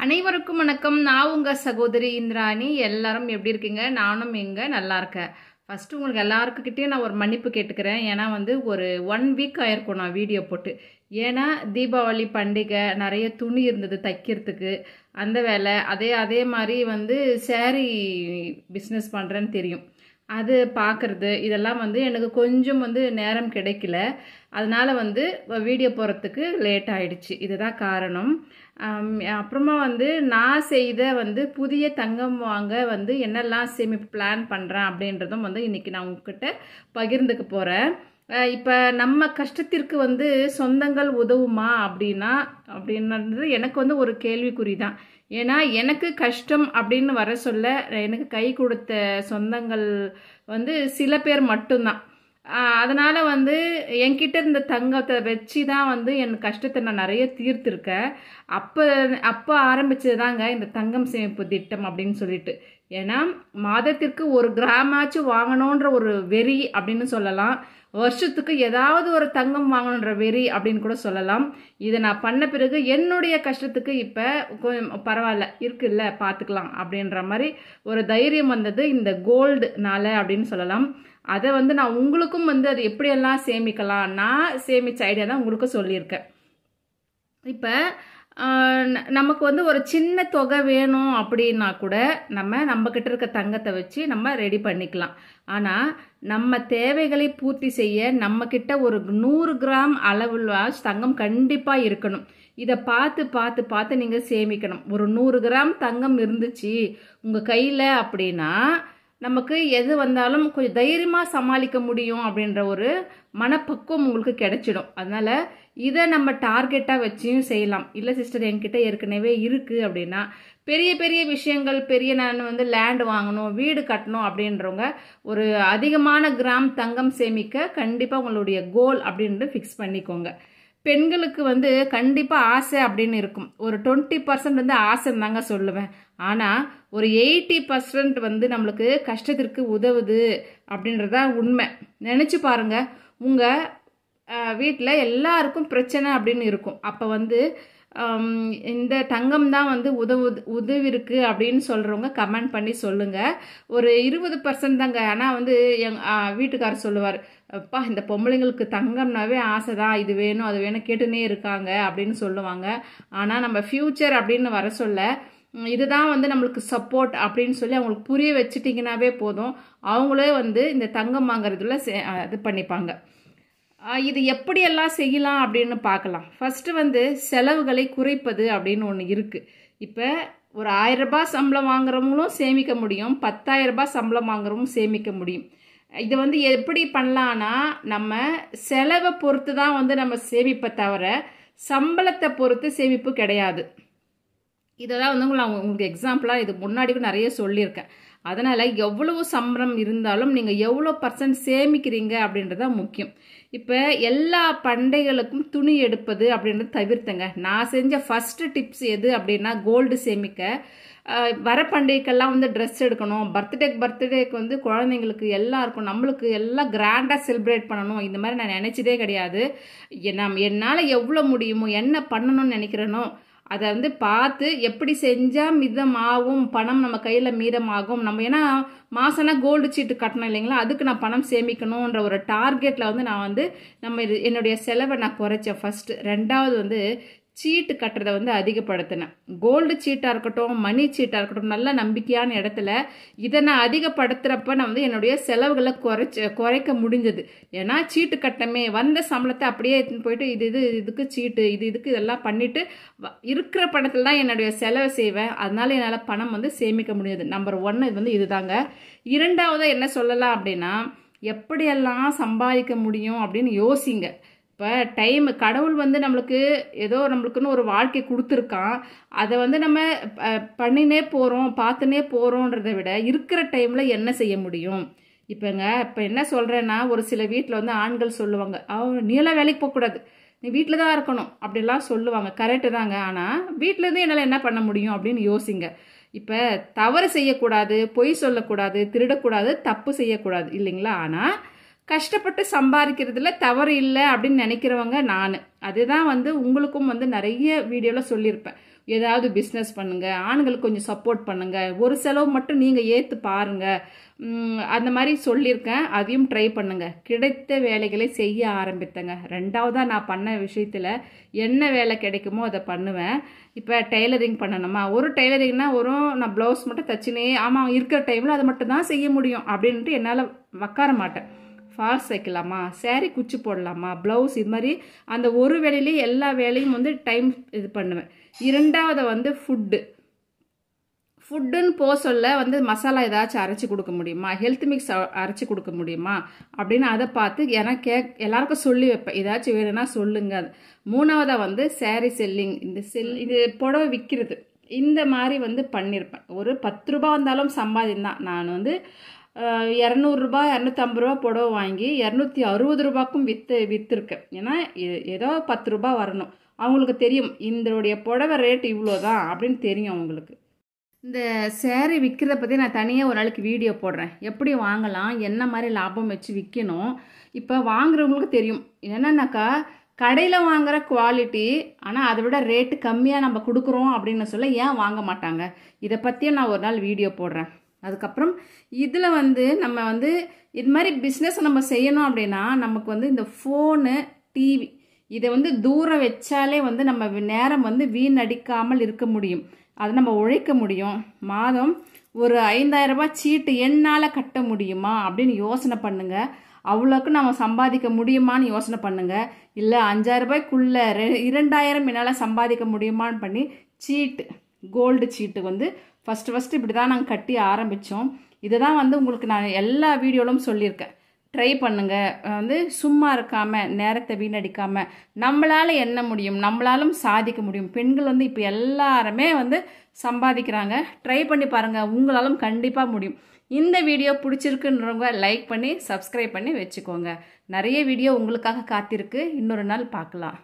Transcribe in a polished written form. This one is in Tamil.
அனைவருக்கும் வணக்கம். நான் உங்க சகோதரி இந்திராணி. எல்லாரும் எப்படி இருக்கீங்க? நானும் நல்லா இருக்கேன். ஃபர்ஸ்ட் உங்களுக்கு எல்லாருக்கிட்டையும் நான் ஒரு மன்னிப்பு கேட்டுக்கிறேன். ஏன்னா ஒரு 1 வீக் ஆயிருக்கும் நான் வீடியோ போட்டு. ஏன்னா தீபாவளி பண்டிகை நிறைய துணி இருந்தது தைக்கிறதுக்கு, அந்த வேலை. அதே மாதிரி saree பிஸ்னஸ் பண்ணுறேன்னு தெரியும். அது பார்க்குறது இதெல்லாம் எனக்கு கொஞ்சம் நேரம் கிடைக்கல. அதனால் வீடியோ போகிறதுக்கு லேட் ஆயிடுச்சு. இதுதான் காரணம். அப்புறமா நான் செய்த புதிய தங்கம் வாங்க என்னெல்லாம் சேமிப்பு பிளான் பண்ணுறேன் அப்படின்றதும் இன்றைக்கி நான் உங்ககிட்ட பகிர்ந்துக்க போகிறேன். இப்போ நம்ம கஷ்டத்திற்கு சொந்தங்கள் உதவுமா அப்படின்றது எனக்கு ஒரு கேள்விக்குறி தான். ஏன்னா எனக்கு கஷ்டம் அப்படின்னு வர சொல்ல எனக்கு கை கொடுத்த சொந்தங்கள் சில பேர் மட்டும்தான். அதனால் என்கிட்ட இருந்த தங்கத்தை வச்சு தான் என் கஷ்டத்தை நான் நிறைய தீர்த்திருக்கேன். அப்போ ஆரம்பிச்சது தாங்க இந்த தங்கம் சேமிப்பு திட்டம் அப்படின்னு சொல்லிட்டு. ஏன்னா மாதத்திற்கு 1 கிராமாச்சும் வாங்கணுன்ற ஒரு வெறி அப்படின்னு சொல்லலாம். வருஷத்துக்கு ஏதாவது ஒரு தங்கம் வாங்கணுன்ற வெறி அப்படின்னு கூட சொல்லலாம். இதை நான் பண்ண பிறகு என்னுடைய கஷ்டத்துக்கு இப்போ பரவாயில்ல இருக்குல்ல, பார்த்துக்கலாம் அப்படின்ற மாதிரி ஒரு தைரியம் வந்தது இந்த கோல்டுனால அப்படின்னு சொல்லலாம். அதை நான் உங்களுக்கும் அது எப்படியெல்லாம் சேமிக்கலாம், நான் சேமித்த ஐடியா தான் உங்களுக்கும் சொல்லியிருக்கேன். இப்போ நமக்கு ஒரு சின்ன தொகை வேணும் அப்படின்னா கூட நம்மக்கிட்ட இருக்க தங்கத்தை வச்சு நம்ம ரெடி பண்ணிக்கலாம். ஆனால் நம்ம தேவைகளை பூர்த்தி செய்ய நம்மக்கிட்ட ஒரு 100 கிராம் அளவில் தங்கம் கண்டிப்பாக இருக்கணும். இதை பார்த்து நீங்கள் சேமிக்கணும். ஒரு 100 கிராம் தங்கம் இருந்துச்சு உங்கள் கையில் அப்படின்னா நமக்கு எது வந்தாலும் கொஞ்சம் தைரியமாக சமாளிக்க முடியும் அப்படின்ற ஒரு மனப்பக்குவம் உங்களுக்கு கிடைச்சிடும். அதனால் இதை நம்ம டார்கெட்டாக வச்சியும் செய்யலாம். இல்லை சிஸ்டர் என்கிட்ட ஏற்கனவே இருக்குது அப்படின்னா பெரிய பெரிய விஷயங்கள், நான் லேண்ட் வாங்கணும், வீடு கட்டணும் அப்படின்றவங்க ஒரு அதிகமான கிராம் தங்கம் சேமிக்க கண்டிப்பாக உங்களுடைய கோல் அப்படின்ட்டு ஃபிக்ஸ் பண்ணிக்கோங்க. பெண்களுக்கு கண்டிப்பாக ஆசை அப்படின்னு இருக்கும். ஒரு 20% ஆசைன்னு தாங்க சொல்லுவேன். ஆனால் ஒரு 80% நம்மளுக்கு கஷ்டத்திற்கு உதவுது அப்படின்றதா உண்மை. நினச்சி பாருங்க, உங்கள் வீட்டில் எல்லாருக்கும் பிரச்சனை அப்படின்னு இருக்கும். அப்போ இந்த தங்கம் தான் உதவிருக்கு அப்படின்னு சொல்கிறவங்க கமெண்ட் பண்ணி சொல்லுங்கள். ஒரு 20% தாங்க. ஆனால் எங்கள் வீட்டுக்காரர் சொல்லுவார், அப்பா இந்த பொம்பளைங்களுக்கு தங்கம்னாவே ஆசை தான், இது வேணும் அது வேணும் கேட்டுனே இருக்காங்க அப்படின்னு சொல்லுவாங்க. ஆனால் நம்ம ஃப்யூச்சர் அப்படின்னு வர சொல்ல இதுதான் நம்மளுக்கு சப்போர்ட் அப்படின்னு சொல்லி அவங்களுக்கு புரிய வச்சுட்டிங்கனாவே போதும். அவங்களே இந்த தங்கம் வாங்குறதுல இது பண்ணிப்பாங்க. இது எப்படியெல்லாம் செய்யலாம் அப்படின்னு பார்க்கலாம். ஃபஸ்ட்டு செலவுகளை குறைப்பது அப்படின்னு ஒன்று இருக்குது. இப்போ ஒரு 1000 ரூபாய் சம்பளம் வாங்குறவங்களும் சேமிக்க முடியும், 10,000 ரூபாய் சம்பளம் வாங்குறவங்களும் சேமிக்க முடியும். இது எப்படி பண்ணலான்னா நம்ம செலவை பொறுத்து தான் நம்ம சேமிப்பை தவிர சம்பளத்தை பொறுத்து சேமிப்பு கிடையாது. இதெல்லாம் நான் உங்களுக்கு எக்ஸாம்பிளாக இது முன்னாடி நிறைய சொல்லியிருக்கேன். அதனால் எவ்வளவு சம்பளம் இருந்தாலும் நீங்கள் எவ்வளோ % சேமிக்கிறீங்க அப்படின்றது தான் முக்கியம். இப்போ எல்லா பண்டிகைகளுக்கும் துணி எடுப்பது அப்படின்றது தவிர்த்துங்க. நான் செஞ்ச ஃபஸ்ட்டு டிப்ஸ் எது அப்படின்னா கோல்டு சேமிக்க. வர பண்டிகைக்கெல்லாம் ட்ரெஸ் எடுக்கணும், பர்த்டேக்கு குழந்தைங்களுக்கு எல்லாருக்கும் நம்மளுக்கு எல்லாம் கிராண்டாக செலிப்ரேட் பண்ணணும், இந்த மாதிரி நான் நினச்சதே கிடையாது. என்னால் எவ்வளோ முடியுமோ என்ன பண்ணணும்னு நினைக்கிறேனோ அதை பார்த்து எப்படி செஞ்சால் மிதமாகும், பணம் நம்ம கையில் மீதமாகும். நம்ம ஏன்னா மாசம்னா கோல்டு சீட்டு கட்டணும் இல்லைங்களா, அதுக்கு நான் பணம் சேமிக்கணுன்ற ஒரு டார்கெட்டில் நான் என்னுடைய செலவை நான் குறைச்சேன் ஃபஸ்ட்டு. ரெண்டாவது சீட்டு கட்டுறதை அதிகப்படுத்தினேன். கோல்டு சீட்டாக இருக்கட்டும், மணி சீட்டாக இருக்கட்டும், நல்ல நம்பிக்கையான இடத்துல இதை நான் அதிகப்படுத்துகிறப்ப நான் என்னுடைய செலவுகளை குறைக்க முடிஞ்சது. ஏன்னா சீட்டு கட்டமே வந்த சம்பளத்தை அப்படியே போயிட்டு இதுக்கு சீட்டு இதுக்கு இதெல்லாம் பண்ணிவிட்டு இருக்கிற பணத்தில் தான் என்னுடைய செலவை செய்வேன். அதனால என்னால் பணம் சேமிக்க முடியாது. நம்பர் 1 இதுதாங்க. இரண்டாவது என்ன சொல்லலாம் அப்படின்னா எப்படியெல்லாம் சம்பாதிக்க முடியும் அப்படின்னு யோசிங்க. இப்போ கடவுள் நம்மளுக்கு ஏதோ நம்மளுக்குன்னு ஒரு வாழ்க்கை கொடுத்துருக்கான். அதை நம்ம பண்ணினே போகிறோம், பார்த்துனே போகிறோன்றதை விட இருக்கிற டைமில் என்ன செய்ய முடியும். இப்போ என்ன சொல்கிறேன்னா ஒரு சில வீட்டில் ஆண்கள் சொல்லுவாங்க, நீ எல்லாம் வேலைக்கு போகக்கூடாது, நீ வீட்டில் தான் இருக்கணும் அப்படிலாம் சொல்லுவாங்க. கரெக்டு தாங்க. ஆனால் வீட்டிலேருந்து என்னால் என்ன பண்ண முடியும் அப்படின்னு யோசிங்க. இப்போ தவறு செய்யக்கூடாது, பொய் சொல்லக்கூடாது, திருடக்கூடாது, தப்பு செய்யக்கூடாது இல்லைங்களா. ஆனால் கஷ்டப்பட்டு சம்பாதிக்கிறதுல தவறு இல்லை அப்படின்னு நினைக்கிறவங்க நான். அதுதான் உங்களுக்கும் நிறைய வீடியோவில் சொல்லியிருப்பேன். ஏதாவது பிஸ்னஸ் பண்ணுங்கள், ஆண்களுக்கு கொஞ்சம் சப்போர்ட் பண்ணுங்கள், ஒரு செலவு மட்டும் நீங்கள் ஏற்று பாருங்கள், அந்த மாதிரி சொல்லியிருக்கேன். அதையும் ட்ரை பண்ணுங்கள். கிடைத்த வேலைகளை செய்ய ஆரம்பித்தேங்க. ரெண்டாவதாக நான் பண்ண விஷயத்தில் என்ன வேலை கிடைக்குமோ அதை பண்ணுவேன். இப்போ டெய்லரிங் பண்ணணுமா, ஒரு டெய்லரிங்னா நான் ப்ளவுஸ் மட்டும் தச்சுனே ஆமாம் இருக்கிற டைமில் அதை மட்டும் தான் செய்ய முடியும் அப்படின்ட்டு என்னால் உட்கார மாட்டேன். ஃபால்ஸ் வைக்கலாமா, சேரீ குச்சி போடலாமா, ப்ளவுஸ், இது மாதிரி அந்த ஒரு வேலையிலேயே எல்லா வேலையும் வந்து டைம் இது பண்ணுவேன். இரண்டாவது வந்து ஃபுட்டுன்னு போக சொல்ல வந்து மசாலா ஏதாச்சும் அரைச்சி கொடுக்க முடியுமா, ஹெல்த் மிக்ஸ் அரைச்சி கொடுக்க முடியுமா அப்படின்னு அதை பார்த்து எனக்கு எல்லாருக்கும் சொல்லி வைப்பேன். ஏதாச்சும் வேணும்னா சொல்லுங்க. மூணாவதாக வந்து சேரீ செல்லிங், இது புடவை விற்கிறது, இந்த மாதிரி வந்து பண்ணியிருப்பேன். ஒரு 10 ரூபா வந்தாலும் சம்பாதிந்தான். நான் வந்து 200 ரூபா 250 ரூபா புடவை வாங்கி 260 ரூபாய்க்கும் விற்றுருக்கேன். ஏன்னா ஏதோ 10 ரூபா வரணும். அவங்களுக்கு தெரியும் இதனுடைய புடவை ரேட் இவ்வளோதான் அப்படின்னு தெரியும் அவங்களுக்கு. இந்த சேரீ விற்கிறத பற்றி நான் தனியாக ஒரு நாளைக்கு வீடியோ போடுறேன். எப்படி வாங்கலாம், என்ன மாதிரி லாபம் வச்சு விற்கணும். இப்போ வாங்குறவங்களுக்கு தெரியும். என்னன்னாக்கா கடையில் வாங்குகிற குவாலிட்டி, ஆனால் அதை விட ரேட்டு கம்மியாக நம்ம கொடுக்குறோம் அப்படின்னு சொல்ல ஏன் வாங்க மாட்டாங்க. இதை பற்றியும் நான் ஒரு நாள் வீடியோ போடுறேன். அதுக்கப்புறம் இதில் வந்து நம்ம வந்து இது மாதிரி பிஸ்னஸ் நம்ம செய்யணும் அப்படின்னா நமக்கு வந்து இந்த ஃபோனு, டிவி இதை வந்து தூரம் வச்சாலே வந்து நம்ம நேரம் வந்து வீணடிக்காமல் இருக்க முடியும். அதை நம்ம உழைக்க முடியும். மாதம் ஒரு 5000 ரூபாய் சீட்டு என்னால் கட்ட முடியுமா அப்படின்னு யோசனை பண்ணுங்கள். அவ்வளோக்கு நம்ம சம்பாதிக்க முடியுமான்னு யோசனை பண்ணுங்கள். இல்லை 5000 ரூபாய்க்குள்ளே 2000 என்னால் சம்பாதிக்க முடியுமான்னு பண்ணி சீட்டு, கோல்டு சீட்டு வந்து ஃபஸ்ட்டு இப்படி தான் நாங்கள் கட்டி ஆரம்பித்தோம். இதை தான் வந்து உங்களுக்கு நான் எல்லா வீடியோவிலும் சொல்லியிருக்கேன். ட்ரை பண்ணுங்கள். வந்து சும்மா இருக்காமல், நேரத்தை வீணடிக்காமல் நம்மளால் என்ன முடியும், நம்மளாலும் சாதிக்க முடியும். பெண்கள் வந்து இப்போ எல்லாருமே வந்து சம்பாதிக்கிறாங்க. ட்ரை பண்ணி பாருங்கள், உங்களாலும் கண்டிப்பாக முடியும். இந்த வீடியோ பிடிச்சிருக்குன்றவங்க லைக் பண்ணி சப்ஸ்கிரைப் பண்ணி வச்சுக்கோங்க. நிறைய வீடியோ உங்களுக்காக காத்திருக்கு. இன்னொரு நாள் பார்க்கலாம்.